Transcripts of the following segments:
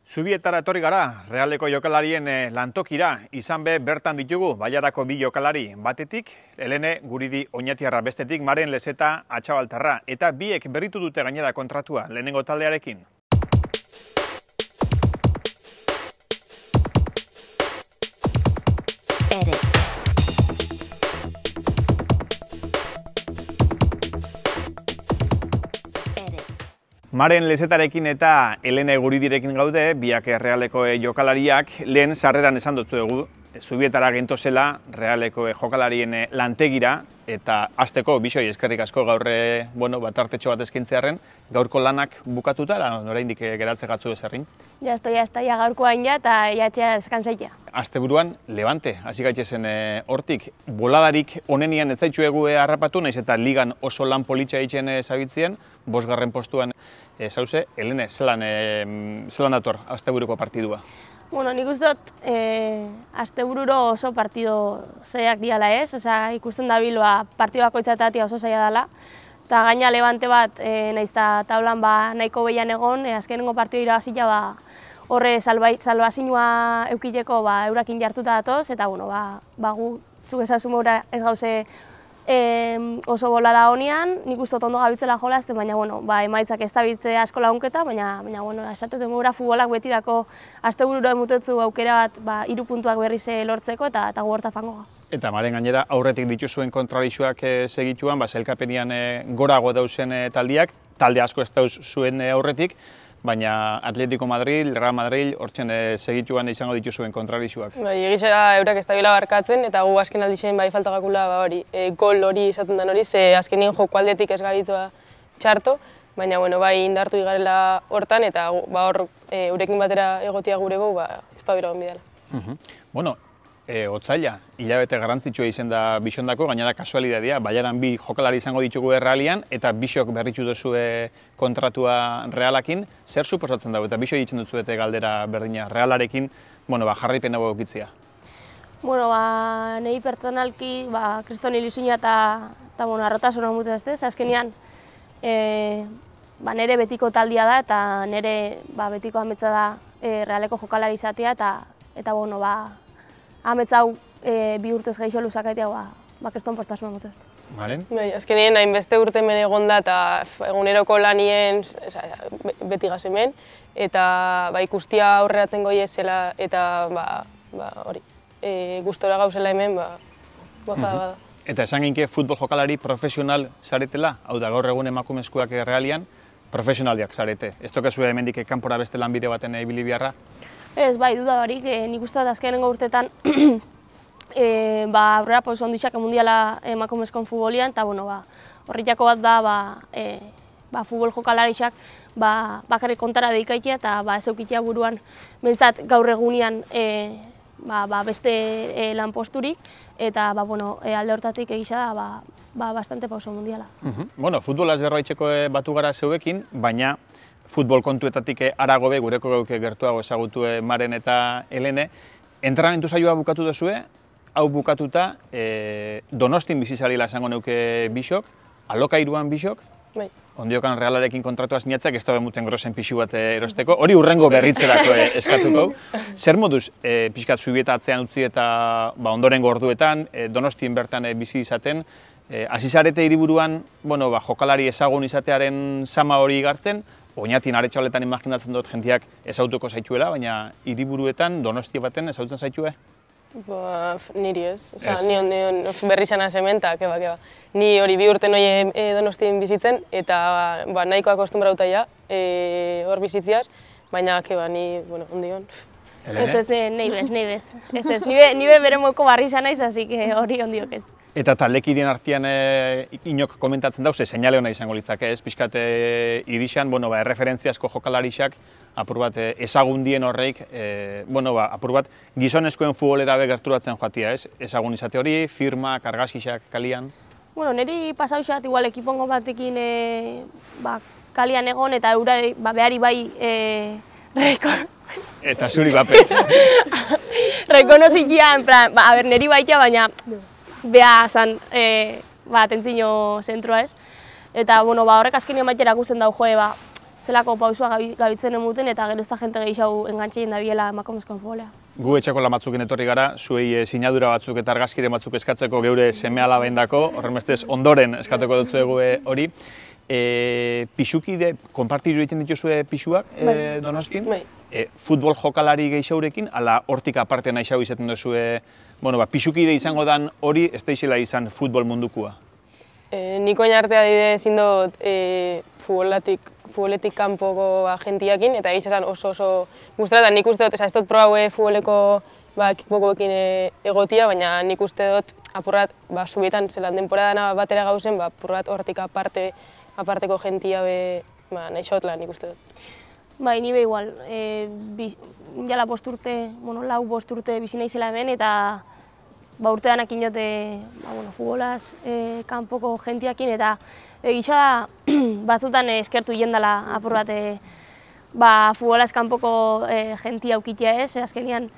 Zubietara etorri gara, Realeko jokalarien lantokira, izan be bertan ditugu, Baiarako bi jokalari batetik, Helene Guridi Oñatiarra bestetik, Maren Lezeta Atxabaltarra, eta biek berritu dute gainera kontratua lehenengo taldearekin. Maren Lezetarekin eta Helene Guridirekin gaude, biak Realeko jokalariak, lehen sarreran esan dutzu dugu, Zubietara gentozela Realeko jokalarien lantegira, eta hasteko bisoi eskerrik asko gaur tartetxo bat eskintzearen, gaurko lanak bukatuta, oraindik geratze gatzu ezerrin? Ya gaurko hain ja, eta jatxea eskantzaitea. Asteburuan, Levante, hasi gaitzezen hortik, boladarik onenian ez zaitxuegu harrapatu, naiz eta ligan oso lan politxa egiten zabitzien, 5. postuan zauze. Helene, zelan dator asteburuko partidua? Bueno, nik uste dut, astebururo oso partido zeak diala ez, ikusten da bilba partidua koitzatatia oso zaila dela, eta gaina Levante bat, nahiz eta tablan nahiko behian egon, azkenengo partido irabazila horre salbazinua eukileko eurakin jartuta datoz, eta gu zuk esasun mora ez gauze oso bolada honean, nik uste ondo gabitzela jolazten, baina emaitzak ez da bitze asko lagunketa, baina esatuten mora futbolak beti dako astebururo emutetzu aukera bat 3 puntuak berriz lortzeko eta gu horta fango. Eta Maren gainera aurretik dituzuen kontrarixuak segituan, sailkapenian gorago dauzen taldiak, talde asko ez dauz zuen aurretik, baina Atletico Madrid, Real Madrid, hortzen segituan izango dituzuen kontrarixuak. Egize da eurak ez dabila barkatzen, eta gu azken aldixen faltagakula gol hori izaten den hori, ze azkenien joko aldetik ez gabitua txarto, baina indartu igarela hortan, eta hor eurekin batera egotia gurego, izpabira hon bidala. Otzaila, hilabete garrantzitsua izen da Bisondako, gainera kasualidadea, Baiaran bi jokalari izango ditugu Realian, eta Bisok berritxu duzu kontratua Realakin, zer suposatzen dago, eta Bisok ditzen duzu galdera berdina Realarekin, jarraipena bokitzea? Nahi pertsonalki, Kriston ilusioa eta arrotasuna mutu ez, azkenean nire betiko taldia da, eta nire betiko ametsa da Realeko jokalari izatea, eta ametsa hau 2 urtez gaixo luzakaitea, Kriston postasuna mutu ez. Maren? Azkenien hainbeste urte hemen egon da, eta eguneroko lanien beti gazemen, eta ikustia aurreratzen goiezela, eta hori, gustora gauzela hemen, gozada bada. Eta esan ginke futbol jokalari profesional zaretela, hau da gaur egun emakumezkoak Realian, profesionaliak zarete. Ez tokazu hemendik kanpora beste lanbide baten ibili biharra? Ez, duda barik, nik uste dut azkenengo urtetan aurrera ondixak mundiala emakumezkoen futbolian, eta horritako bat da futbol jokalarixak bakarrik kontara deikaitea eta ez eukitea buruan mentzat gaur egunean beste lanposturik, eta alde hortatik egisa da bastante pauso mundiala. Futbolaz gerroaitzeko batu gara zeuekin, baina futbol kontuetatik aragobe, gureko gauke gertuago ezagutu Maren eta Helene. Entrenamendu saioa bukatu duzue, hau bukatuta Donostin bizizalila esango neuke Bisok, alokairuan Bisok, ondiokan Realarekin kontratua sinatzeak ez da bemuten grosen pixu bat erosteko, hori hurrengo berritzerako eskatuko. Zer moduz pixkat Zubieta atzean utzi eta ondorengo orduetan, Donostin bertan bizi izaten, hasi zarete hiriburuan jokalari ezagun izatearen sama hori igartzen, Oñatin aretxabaletan imaginatzen dut jentiak ezautuko zaituela, baina hiriburuetan Donostia baten ezautzen zaitue? Niri ez. Ni berri zana zemen, eta keba. Ni hori 2 urte noi Donostien bizitzen, eta nahiko akostumbrauta ja hor bizitziaz, baina ni, ondion. Ez, nahi bez. Nibe bere moiko barri zanaiz, así que hori ondiok ez. Eta taldekideen artean inok komentatzen dauz, seinale hona izango litzake, ez? Pixkat irixan, erreferentziazko jokalarixak, apur bat ezagundien horreik, apur bat gizonezkoen futbolera gerturatzen joatia, ez? Ezagun izate hori, firmak, argazkixak kalian? Niri pasauxat, igual ekipongo batekin kalian egon, eta behari Eta zuri bapetz. Rekonozikia, niri baitia, baina beha zan atentzino zentroa ez. Eta horrek azkenio maitera gusten dau joe, zelako pausua gabitzen emuten eta gero ez da jente gehiago engantxein da biela emakumezkoen futbolea. Gu etxeko lan batzukin etorri gara, zuei sinadura batzuk eta argazkire batzuk eskatzeko geure seme-alaben dako, horrenbestez ondoren eskatuko dutzu hori. Pixukide, konpartidu egiten dituzue pixuak Donostin? Futbol jokalari gehiagurekin, ala hortik aparte nahi xau izaten duzue, pixukide izango dan hori, ez da izela izan futbol mundukua? Niko artea adibidez indot futboletik kanpoko agentiakin, eta egitza oso guztara, eta nik uste dut, ez dut probau futboleko kickboxekin egotia, baina nik uste dut apurrat, subietan zelan denporadana batera gauzen, apurrat hortik aparteko jentia nahi xotla nik uste dut. Bai, ni be igual, jala lau bosturte bizi naizela hemen, eta urte danak inote futbolaz kanpoko jentiakin, eta egitza batzutan eskertu jendala apur bat futbolaz kanpoko jentia aukitia ez, azkenian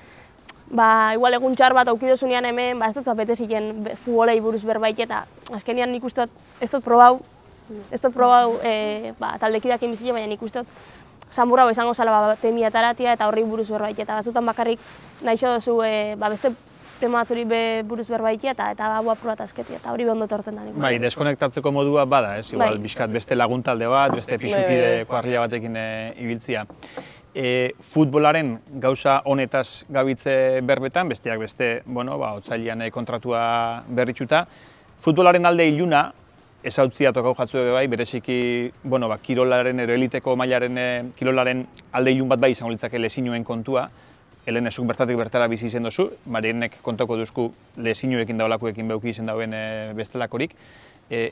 igual egun txar bat aukidozunean hemen, ez dut apetez ziren futbolei buruz berbait, eta azkenian nik uste ez dut probau taldekideakin bizile, baina nik uste Sanburra izango zala temiataratia eta horri buruz berbait, eta batzutan bakarrik nahi duzu beste tema batzuri buruz berbaitia eta apur bat azketia, eta hori behondo torten da nik uste. Bai, deskonektatzeko modua bada, ez? Igual, bizkat beste laguntalde bat, beste pixukide kuarrila batekin ibiltzia. Futbolaren gauza honetaz gabitze berbetan, besteak beste, otsailean kontratua berritxuta. Futbolaren alde iluna, ezautzia tokau jatzu bai, bereziki, kirolaren, eliteko mailaren kirolaren alde ilun bat bai izango litzake lesinuen kontua. Helen ezuk bertatik bertara bizi izen dozu, Marienek kontoko duzku lesinuekin daulakuekin beuki izen dauen bestelakorik.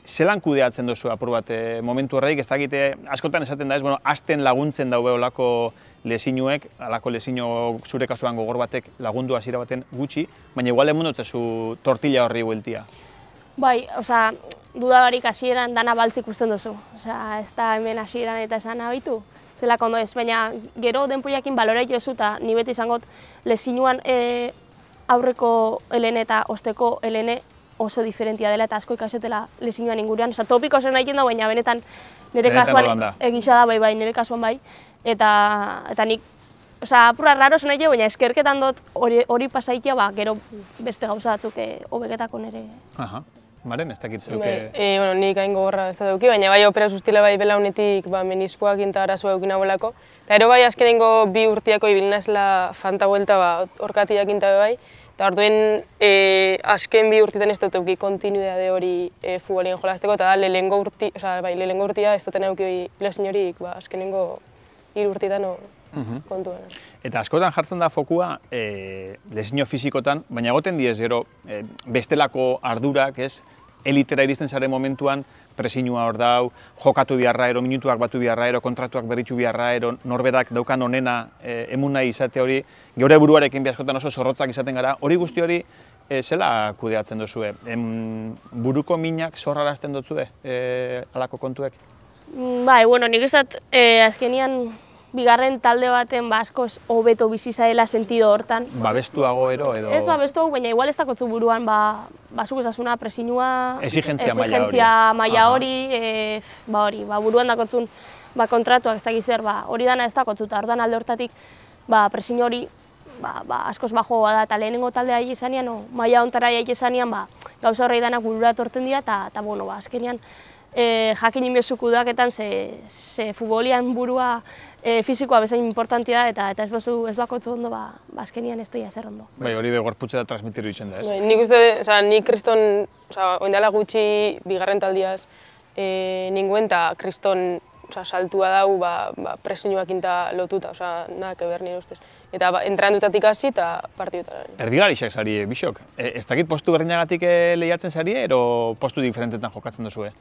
Zelan kudeatzen dozu apur bat momentu horreik, ez dakite, askotan esaten da ez, hasten laguntzen daue olako lesinuek, alako lesinu zure kasuan gogor batek lagundu hasiera baten gutxi, baina igual emundotzezu tortilla horri hueltia. Bai, dudabarik hasieran dana baltz ikusten duzu. Ez da hemen hasieran eta esan abitu, zelako ondo ez, baina gero denpoiakin baloraitu ezu eta ni beti izangot lesinuan aurreko helene eta osteko helene oso diferentia dela eta asko ikasetela lesinuan inguruan. Topiko oso nahi da, baina benetan nire kasuan egisa da bai, nire kasuan bai, eta nik apurra raro zen nahi, baina eskerketan dut hori pasaitia, gero beste gauza batzuk hobeketako nire. Maren, ez dakit zeuke? Nik hain gogorra ez da duki, baina bai opera sustila bai belaunetik meniskuak eta arazoa eukin abolako. Eta ero bai azkenengo 2 urtiako ibilinazela fanta buelta orkatiak inta bai. Eta orduen azken 2 urtietan ez dut euki kontinuidade hori futbolien jolazteko, eta da lehenengo urtia ez duten euki lesin horik azkenengo 3 urtietan kontuan. Eta askotan jartzen da fokua lesio fisikotan, baina egoten diez gero bestelako ardurak, ez? Elitera iristen zaren momentuan, presinua hor dau, jokatu biharra ero, minutuak batu biharra ero, kontratuak berritxu biharra ero, norberak daukan onena emun nahi izate hori, geure buruarekin askotan oso zorrotzak izaten gara, hori guzti hori zela kudeatzen duzue? Buruko minak zorrarazten dutzue alako kontuek? Bai, nik ez dut azkenian bigarren talde baten askoz hobeto bizi zaela sentido hortan. Babestuago ero edo? Ez babestuago, baina igual ez dakotzu buruan zuk esasuna presinua, exigentzia maila hori, buruan dakotzun kontratuak ez dakiz zer, hori dana ez dakotzu, eta orduan alde hortatik presinu hori askoz bajo da, eta lehenengo taldea aile zanean, maila ontara aile zanean, gauza horrei danak burura torten dira, eta azkenean jakin inbezuku daketan, ze futbolian burua fizikoa bezain importantia da, eta ez bakotzu ondo, azkenian ez doia zer ondo. Bai, hori begorputze da transmitiru izan da, ez? Nik uste, nik kriston, oindala gutxi bigarren taldiaz ninguen, eta kriston saltua dau presinuak inta lotuta, nadak eber nire ustez. Eta entrenandutatik hasi eta partidutara. Erdilarixak zari, Bixok? Ez dakit postu berdinagatik lehiatzen zari, ero postu diferentetan jokatzen duzue?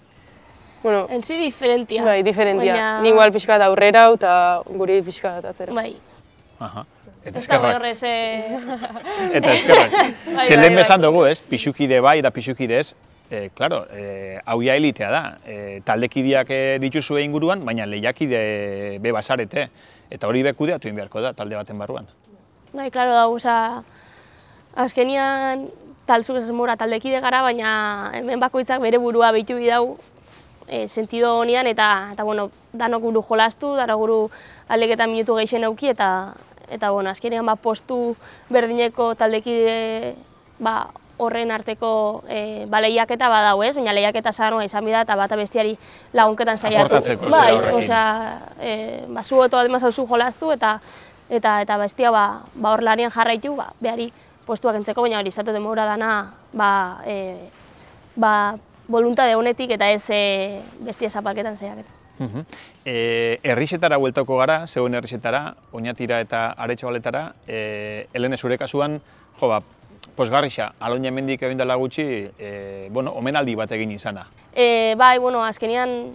En si diferentia. Bai, diferentia. Ni igual pixka bat aurrera eta guri pixka bat atzera. Bai. Eta eskerrak. Eta eskerrak. Zelen besan dugu, ez? Pixukide bai eta pixukide ez. Claro, hau ja elitea da. Taldekideak dituzue inguruan, baina lehiakide be basarete. Eta hori bekudeatu beharko da, talde baten barruan. Bai, klaro da, azkenian talzuk ez mora taldekide gara, baina hemen bakoitzak bere burua behitu bidau, sentido honian, eta bueno, danok guru jolastu, danok guru aldeketa minutu gehixen euki, eta bueno, azkenean postu berdineko taldekide horren arteko lehiaketa badau ez, baina lehiaketa sanoa izan bida eta bata bestiari lagunketan saiatu. Aportatzeko, horrekin. Zu oto ademaz hauzu jolastu eta bestia hor lanian jarraitu, behari postuak entzeko, baina hori izate demora dana voluntade honetik eta ez bestia zapalketan saiaketa. Herrixetara bueltako gara, zeuen herrixetara, Oñatira eta Aretxabaletara, Helene zure kasuan, posgarrixa, Aloña Mendik egin dela gutxi, omenaldi bat egin izana. Bai, azkenean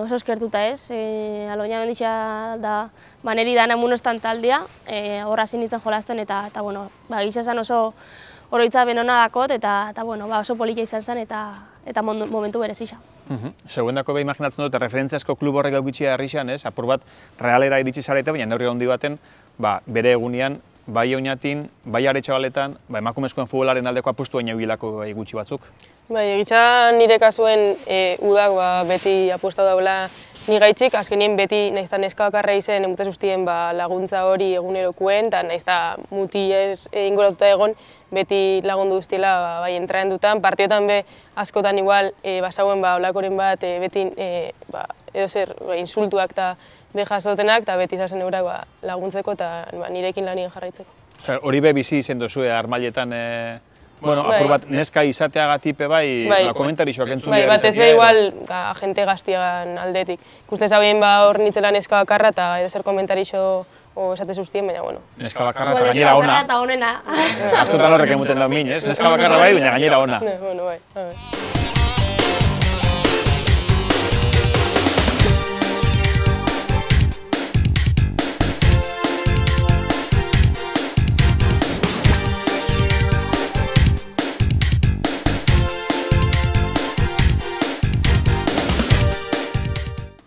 oso eskertuta ez, Aloña Mendixa da neri dana emunostan taldea, horra zinitzen jolasten eta gisa esan oso oroitzapen hona dakot eta oso polita izan zen eta momentu berezisa. Seguendako behi imaginatzen dut, referentziazko klub horrek eukitxia herrixan, apur bat realera iritsi zarete, baina neurri handi baten, bere egunean, bai Oñatin, bai Aretxabaletan, emakumezkoen futbolaren aldeko apustu baina eubilako gutxi batzuk. Bai, egitza nire kasuen udak beti apustu daula ni gaitxik, azkenien beti naizta neska bakarra izen emutez ustien laguntza hori egunerokuen, eta naizta muti ez ingoratuta egon, beti lagundu guztiela bai entraendutan, partiotan be askotan igual basauen olakoren bat beti edo zer insultuak eta jasotenak, eta beti izasen eurak laguntzeko eta nirekin lanien jarraitzeko. Hori be bizi izen duzue armailetan, apur bat neska izateagatipe komentarixoak entzun dira. Batez be igual agente gaztiagan aldetik. Ikusten zabein hor nitzela neska bakarra eta edo zer komentarixo esate zuztien, baina bueno. Neska bakarra eta gainera ona. Neska bakarra eta onena. Askotan horrek emuten da min, ez? Neska bakarra bai, baina gainera ona. Bueno, bai.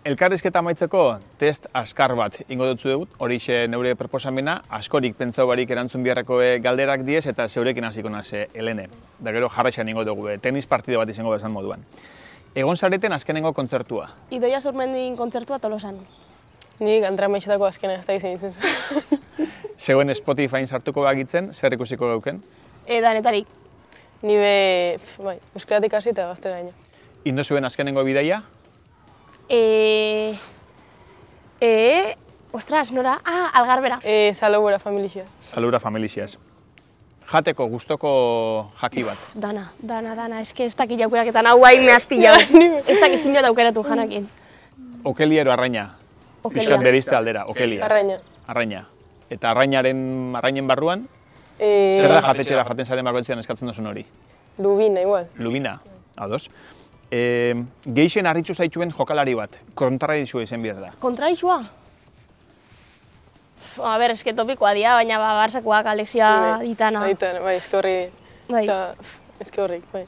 Elkarrizketa amaitzeko test askar bat ingo dutzu dut, horixe neure proposamena, askorik pentsau barik erantzun biharreko galderak diez eta zeurekin hasiko naz, Helene. Da gero jarraixan ingo dugu, tenis partido bat izango bezan moduan. Egon zareten azkenengo kontzertua? Idoia Zurmendin kontzertua Tolosan. Nik Andrea Meixetako azkena ez da izan izan. Zeuen Spotify sartuko bagitzen, zer ikusiko geuken? Danetarik. Ni euskaratik hasi eta gazteraino. Indo zuen azkenengo bidaia? Ostras, nora? Algarbera. Salobura familiziaz. Salobura familiziaz. Jateko gustoko jaki bat? Dana. Eske ez dakit jaukeraketan hau hain mehaz pila. Ez dakit zinio daukeratu janakin. Okelia ero arraina? Piskat berizte aldera, okelia. Arraina. Arraina. Eta arrainen barruan? Zer da jatetxera jaten zaren bakoitzean eskatzen duzun hori? Lubina, igual. Lubina, ados. Geixen harritxu zaituen jokalari bat, kontrarizua izen behar da. Kontrarizua? Eske topikoa dira, baina Barsakoak, Alexia, Ditana. Ditana, eske horrik, bai.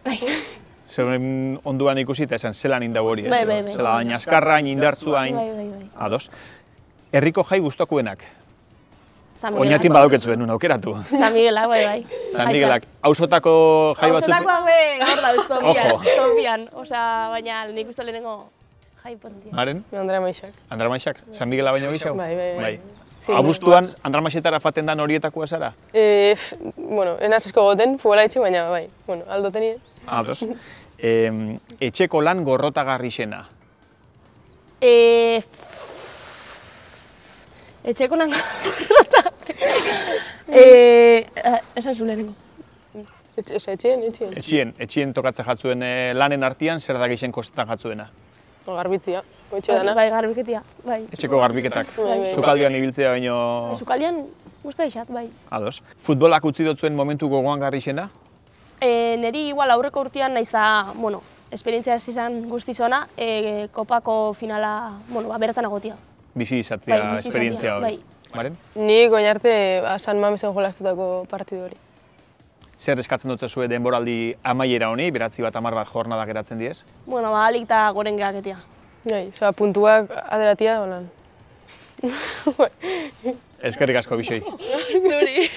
Zeuen onduan ikusita esan zelan indau hori, ez? Zela dain askarra, hain indartzua, hain... Ados. Herriko jai gustokuenak? Oñatin badauketzuen nun aukeratu. San Miguelak, bai. San Miguelak. Hausotako jai batzuk? Hausotakoak hor dauz, topian. Baina nik uste lehenengo jai pontian. Haren? Andrea Maixak. Andrea Maixak? San Miguela baino gixau? Bai. Abuztuan Andrea Maixetara faten dan horietakoa zara? Enaz esko goten, futbola etxe, baina bai. Aldoten nire. Ados. Etxeko lan gorrotagarri xena? Etxeko lan esan zu lehenengo. Etxien tokatzen jatzuen lanen artean, zer da gixen kostetan jatzuena? Garbitzia, etxe dana. Bai, garbiketia, bai. Etxeko garbiketak. Sukaldian ibiltzea baino... Sukaldian guzti eixat, bai. Ados. Futbolak utzi dotzuen momentu gogoan garri xena? Neri igual aurreko urtean naiza, esperientzia ez izan guztizona, kopako finala, bertan agotia. Bizi izatea esperientzia hori. Maren? Ni goinarte San Mamesen jolastutako partidu hori. Zer eskatzen dut zuen denboraldi amaiera honi, 9 bat 10 bat jornada geratzen diez? Alik eta goren gehaketia. Puntuak aderatia, holan. Eskerrik asko, Bixoi. Zuri.